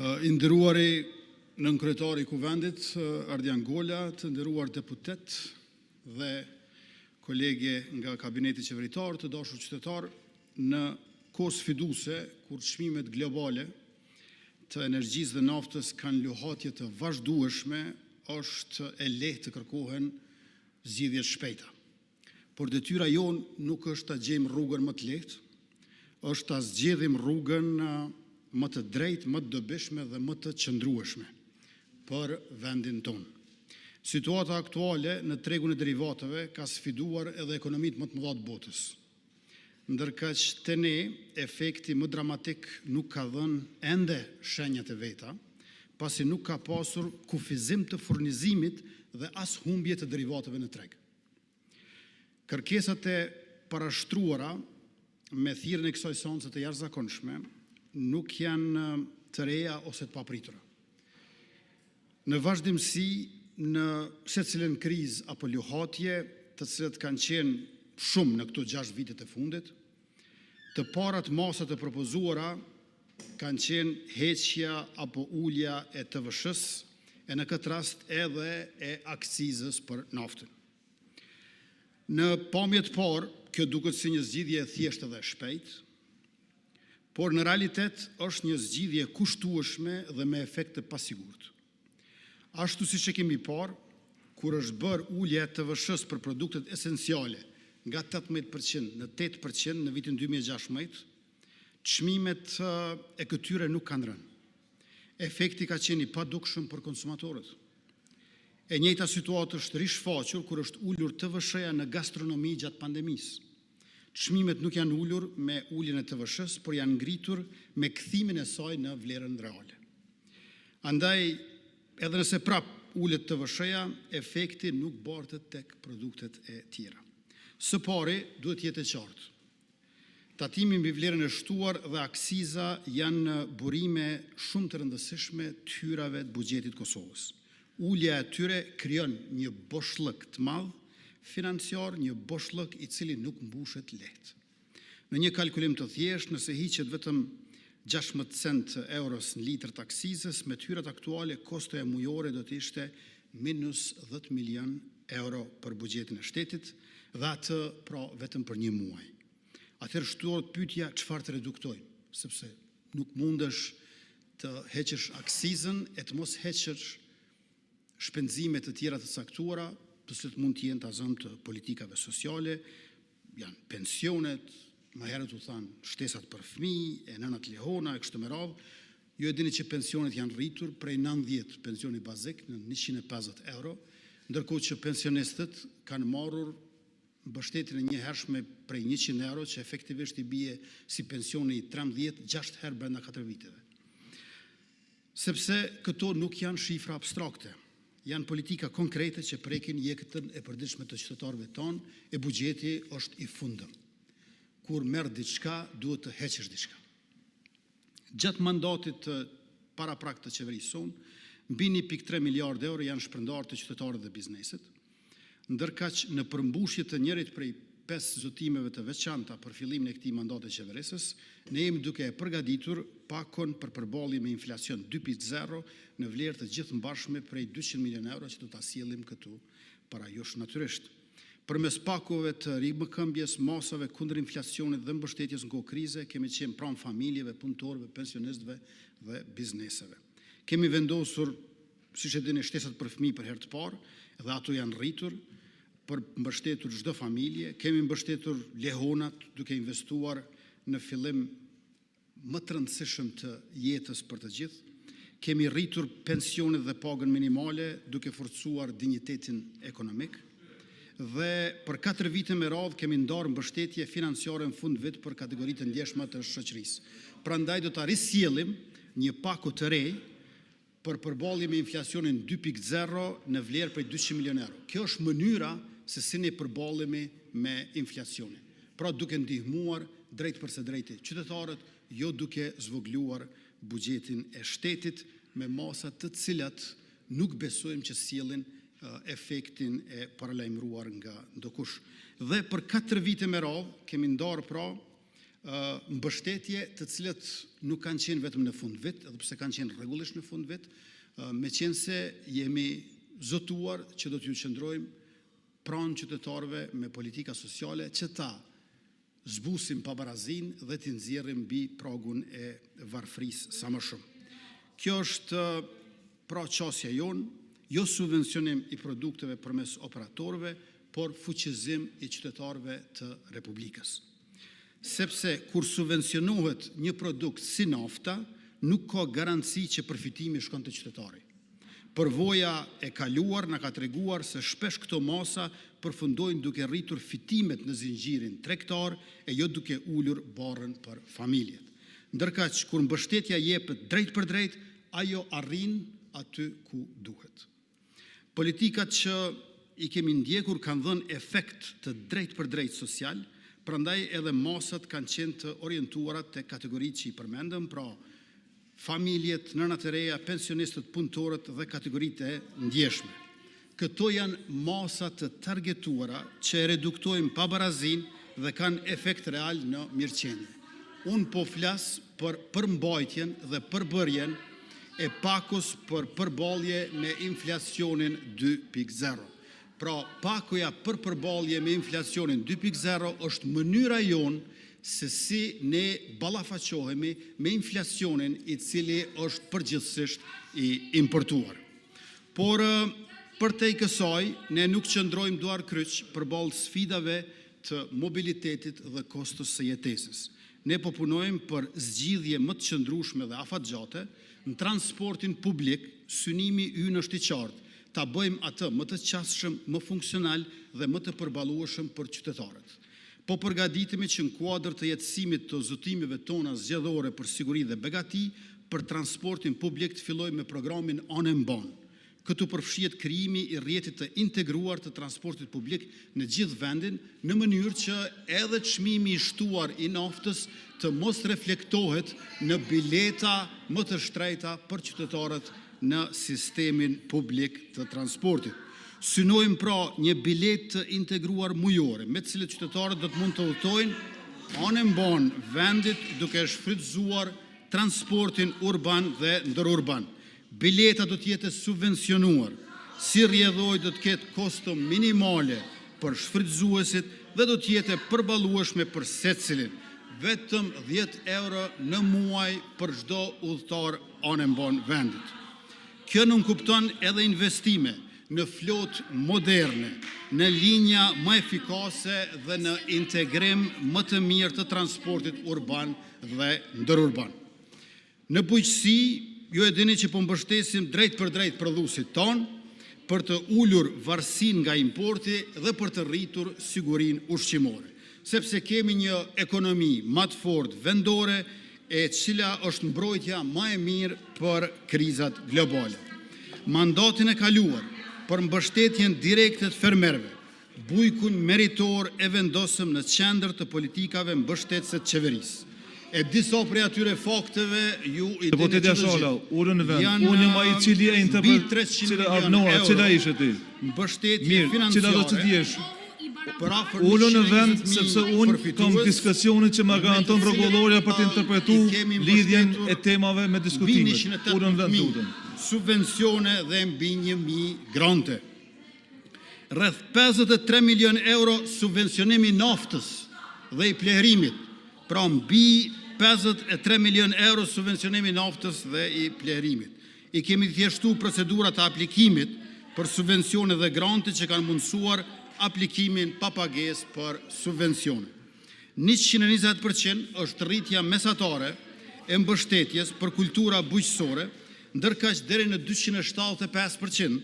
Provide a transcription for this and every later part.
I nderuari nënkryetari i Kuvendit, Ardian Gola, të nderuar deputet dhe kolege nga kabineti qeveritar, të dashur qytetar, në kohë sfiduese kur çmimet globale të energjisë dhe naftës kanë luhatje të vazhdueshme, është e lehtë të kërkohen zgjidhje shpejta. Por detyra jonë nuk është ta gjejmë rrugën më të lehtë, është ta zgjedhim rrugën më të drejtë, më të dobishme dhe më të qëndrueshme për vendin tonë. Situata aktuale në tregun e derivatave ka sfiduar edhe ekonomitë më të mëdha të botës. Ndërkaq te ne efekti më dramatik nuk ka dhënë ende shenjat e veta, pasi nuk ka pasur kufizim të furnizimit dhe as humbje të derivatave në treg. Kërkesat e parashtruara me thirrjen e kësaj seance të jashtëzakonshme nuk janë të reja ose të papritura. Në vazhdimsi në secilën krizë apo luhatje, të cilat kanë qenë shumë në këto 6 vitet e fundit, të parat masa të propozuara kanë qenë heqja apo ulja e TVSH-s, e në këtë rast edhe e akcizës për naftën. Në pamje të parë, kjo duket si një zgjidhje e thjeshtë dhe e shpejtë, por në realitet është një zgjidhje kushtueshme dhe me efekte pasigurt. Ashtu siç e kemi parë, kur është bërë ulja e TVSH-s për produktet esenciale nga 18% në 8% në vitin 2016, çmimet e këtyre nuk kanë rënë. Efekti ka qenë i padukshëm për konsumatorët. E njëjta situatë është rishfaqur kur është ulur TVSH-ja në gastronomi gjatë pandemisë. Çmimet nuk janë ulur me uljen e TVSH-s, por janë ngritur me kthimin e saj në vlerën reale. Andaj, edhe nëse prap ulet TVSH-ja, efekti nuk bartet tek produktet e tjera. Së pari, duhet jetë e qartë. Tatimi mbi vlerën e shtuar dhe aksiza janë burime shumë të rëndësishme të hyrave të buxhetit Kosovës. Ulja e tyre krijon një boshllëk të madh financiar, një boshllëk i cili nuk mbushet lehtë. Në një kalkulim të thjeshtë, nëse hiqet vetëm 16 cent euros në litër të aksizës, me të hyrat aktuale, kostoja mujore do të ishte minus 10 milion euro për buxhetin e shtetit, dhe atë pra vetëm për një muaj. Atëherë shtohet pyetja, çfarë të reduktojmë, sepse nuk mundesh të heqësh aksizën e të mos heqësh shpenzime të tjera të caktuara, të cilët mund të jenë të azëm të politikave sociale, janë pensionet, më herët u thanë shtesat për fëmijë, e nënat lehona, e kështu me radhë. Ju e dini që pensionet janë rritur prej 90 pensioni bazik në 150 euro, ndërkohë që pensionistët kanë marrur mbështetjen e njëhershme prej 100 euro, që efektivisht i bie si pensioni 13, 6 herë brenda 4 viteve. Sepse këto nuk janë shifra abstrakte, janë politika konkrete që prekin jetën e përditshme të qytetarëve tonë, e buxheti është i fundëm. Kur merr diçka, duhet të heqësh diçka. Gjatë mandatit të paraprak të qeverisë sonë, mbi 1.3 miliardë euro janë shpërndarë të qytetarët dhe bizneset, ndërkaq në përmbushje të njërit prej 5 zotimeve të veçanta për fillimin e këtij mandati qeverisës, ne jemi duke e përgatitur pakon për përballje me inflacion 2.0 në vlerë të gjithë mbarshme prej 200 milion euro që do ta sjellim këtu para jush natyrisht. Përmes pakove të rikëmbjes, masave kundër inflacionit dhe mbështetjes në kohë krize, kemi qenë pranë familjeve, punëtorëve, pensionistëve dhe bizneseve. Kemi vendosur, siç e dini, shtesat për fëmijë për herë të parë, dhe ato janë rritur për mbështetur çdo familje. Kemi mbështetur lehonat duke investuar në fillim më të rëndësishëm të jetës për të gjithë. Kemi rritur pensionet dhe pagën minimale duke forcuar dinjitetin ekonomik. Dhe për 4 vite me radhë kemi ndarë mbështetje financiare në fund vit për kategoritë ndjeshme të shoqërisë. Prandaj do ta risjellim një pako të re për përballje me inflacionin 2.0 në vlerë prej 200 milion euro. Kjo është mënyra se si ne përballemi me inflacionin. Pra duke ndihmuar drejt përse drejti qytetarët, jo duke zvogluar buxhetin e shtetit me masa të cilat nuk besojmë që sjellin efektin e paralajmëruar nga ndokush. Dhe për 4 vite me radhë kemi ndarë pra mbështetje të cilët nuk kanë qenë vetëm në fund vit, edhe pse kanë qenë rregullisht në fund vit, meqense jemi zotuar që do t'ju qëndrojmë pranë qytetarëve me politika sociale që ta zbusim pabarazin dhe t'i nxjerrim mbi pragun e varfërisë sa më shumë. Kjo është pra qasja jonë, jo subvencionim i produkteve përmes operatorëve, por fuqizim i qytetarëve të Republikës. Sepse kur subvencionohet një produkt si nafta, nuk ka garanci që përfitimi shkon te qytetari. Përvoja e kaluar na ka treguar se shpesh këto masa përfundojnë duke rritur fitimet në zinxhirin tregtar e jo duke ulur barrën për familjet. Ndërkaq kur mbështetja jepet drejt për drejt, ajo arrin aty ku duhet. Politikat që i kemi ndjekur kanë dhënë efekt të drejt për drejt social, prandaj edhe masat kanë qenë të orientuara te kategoritë që i përmendëm, pra familjet, nënat e reja, pensionistët, punëtorët dhe kategoritë e ndjeshme. Këto janë masa të targetuara që reduktojnë pabarazin dhe kanë efekt real në mirëqenie. Unë po flas për përmbajtjen dhe përbërjen e pakos për përballje me inflacionin 2.0. Pra, pakoja për përballje me inflacionin 2.0 është mënyra jonë se si ne ballafaqohemi me inflacionin i cili është përgjithsisht i importuar. Por, për te i kësaj, ne nuk qëndrojmë duar kryq përballë sfidave të mobilitetit dhe kostos së jetesës. Ne po punojmë për zgjidhje më të qëndrueshme dhe afatgjate në transportin publik. Synimi ynë është i qartë, ta bëjmë atë më të qasshëm, më funksional dhe më të përballueshëm për qytetarët. Po përgatitemi që në kuadër të jetësimit të zotimeve tona zgjedhore për siguri dhe begati, për transportin publik të fillojmë me programin On and Bon. Këtu përfshihet krijimi i rrjetit të integruar të transportit publik në gjithë vendin, në mënyrë që edhe çmimi i shtuar i naftës të mos reflektohet në bileta më të shtrejta për qytetarët në sistemin publik të transportit. Synojmë pra një bilet të integruar mujore, me të cilët qytetarët do të mund të udhtojnë On and Bon vendit duke shfrytzuar transportin urban dhe ndërurban. Bileta do të jetë subvencionuar, si rrjedhoj do të ketë kosto minimale për shfrytëzuesit dhe do të jetë përballueshme për secilin, vetëm 10 euro në muaj për çdo udhëtar On and Bon vendit. Kjo nuk kupton edhe investime në flotë moderne, në linja më efikase dhe në integrim më të mirë të transportit urban dhe ndërurban. Në bujqësi, ju e dini që po mbështesim drejt për drejt prodhuesit ton për të ulur varësinë nga importi dhe për të rritur sigurinë ushqimore, sepse kemi një ekonomi më të fortë vendore e cila është mbrojtja më e mirë për krizat globale. Mandatin e kaluar për mbështetjen direkte të fermerëve, bujkun meritor e vendosëm në qendër të politikave mbështetëse të qeverisë. E disa prej atyre fakteve ju i dini që unë ma i cili e interpret, cila ishe ti? Mbështetje financiare. Ullë në vend, sepse unë kam diskusionin që ma garanton rregulloria për të interpretu lidhjen e temave me diskutimet. Ullë në vend të utën. Subvencione dhe mbi 1.000 grante. Rreth 53 milion euro subvencionimi naftës dhe i plerimit, pra mbi 53 milion euro subvencionimi naftës dhe i plerimit. I kemi thjeshtu procedurat e aplikimit për subvencione dhe grante që kanë mundësuar aplikimin pa pagesë për subvencione. 120% është rritja mesatare e mbështetjes për kultura bujqësore, ndërkaq deri në 275%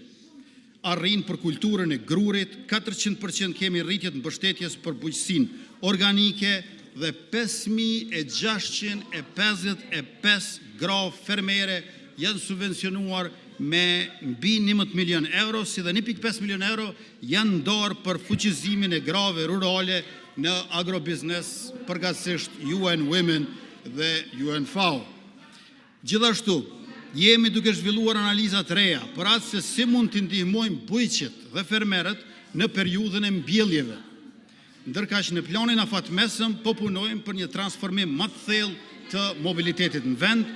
arrin për kulturën e grurit, 400% kemi rritje të mbështetjes për bujqësinë organike dhe 5.655 gra fermere janë subvencionuar me mbi 11 milion euro, si dhe 1.5 milion euro janë ndarë për fuqizimin e grave rurale në agrobiznes, përgjithsisht UN Women dhe UN FAO. Gjithashtu, jemi duke zhvilluar analizat reja për atë se si mund të ndihmojmë bujqet dhe fermerët në periudhën e mbjelljeve. ndërkaq në planin afatmesëm po punojmë për një transformim më të thellë të mobilitetit në vend,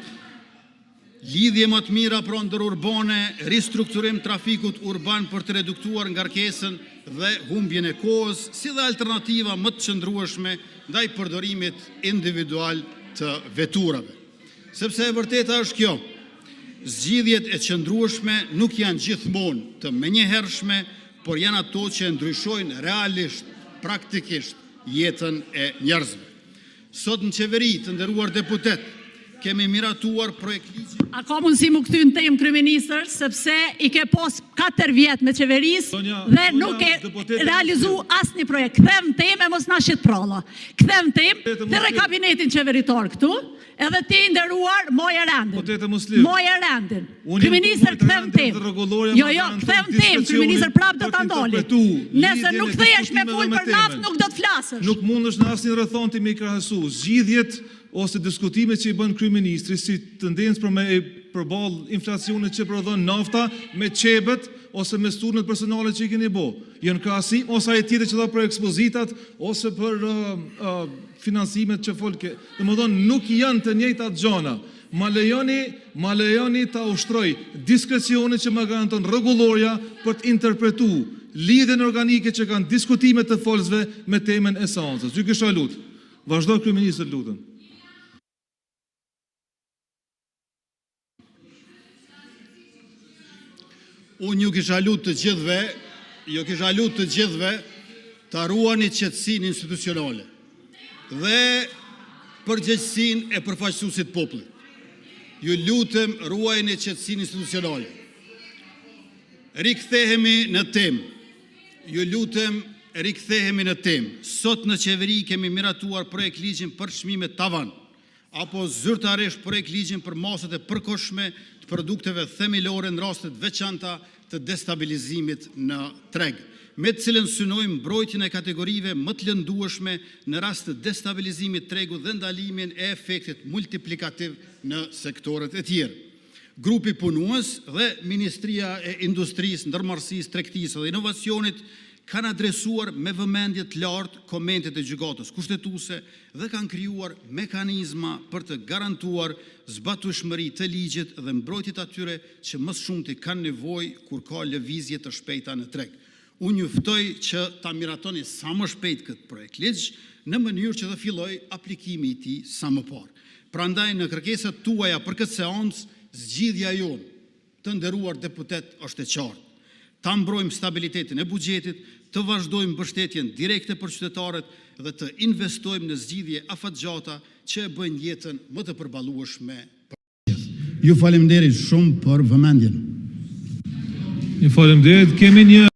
lidhje më të mira pra ndërurbane, ristrukturim trafikut urban për të reduktuar ngarkesën dhe humbjen e kohës, si dhe alternativa më të qëndrueshme ndaj përdorimit individual të veturave. Sepse e vërteta është kjo, zgjidhjet e qëndrueshme nuk janë gjithmonë të menjëhershme, por janë ato që ndryshojnë realisht, praktikisht jetën e njerëzve. Sot në qeveri, të nderuar deputet, kemi miratuar projekt ligji. A ka mundësi mu këthy në temë, Kryeministër, sepse i ke pos 4 vjetë me qeverisë dhe nuk e realizu asë një projekt. Kthem në temë e mos na shqit pralla. Kthem në temë dhe re kabinetin qeveritor këtu, edhe ti nderuar Moja Rendin. Moja Rendin. Kryeministër, kthem në temë. Jo, kthem në temë, Kryeministër, prapë do të ndoli. Nëse nuk thejesh me full për naft, nuk do të flasësh. Nuk mundësh në asnjë rrethon ti me i krahasu zgjidhjet ose diskutimet që i bën kryeministri si tendencë për me përballë inflacionit që prodhon nafta me çebet ose me studnet personale që i keni bë. Janë krahasim ose ai tjetër që dha për ekspozitat ose për finansimet që folke. Domethënë nuk janë të njëjtat gjëra. Ma lejoni ta ushtroj diskrecionin që më garanton rregulloria për të interpretuar lidhjen organike që kanë diskutimet të folësve me temën e seancës. Ju kisha lut. Vazhdo kryeministër, lutem. Unë ju kisha lut të gjithve të ruani qetësinë institucionale dhe përgjegjësinë e përfaqësuesit popullit. Ju lutem, ruajini qetësinë institucionale. Rikthehemi në temë. Ju lutem, rikthehemi në temë. Sot në qeveri kemi miratuar projekt ligjin për çmimet tavan, apo zyrtarisht projekt ligjin për masat e përkohshme të produkteve themelore në rastet veçanta të destabilizimit në treg, me të cilën synojmë mbrojtjen e kategorive më të lëndueshme në rast të destabilizimit tregut dhe ndalimin e efektit multiplikativ në sektoret e tjerë. Grupi punues dhe Ministria e Industrisë, Ndërmarrësisë, Tregtisë dhe Inovacionit kanë adresuar me vëmendje të lartë komentet e gjykatës kushtetuese dhe kanë krijuar mekanizma për të garantuar zbatueshmëri të ligjit dhe mbrojtjet atyre që më shumti kanë nevojë kur ka lëvizje të shpejta në treg. Unë ju ftoj që ta miratoni sa më shpejt këtë projekt ligj në mënyrë që të fillojë aplikimi i tij sa më parë. Prandaj në kërkesat tuaja për këtë seancë, zgjidhja jonë, të nderuar deputet, është e qartë. Ta mbrojmë stabilitetin e buxhetit, të vazhdojmë mbështetjen direkte për qytetarët dhe të investojmë në zgjidhje afatgjata që e bëjnë jetën më të përballueshme. Ju faleminderit shumë për vëmendjen. Ju faleminderit. Kemi një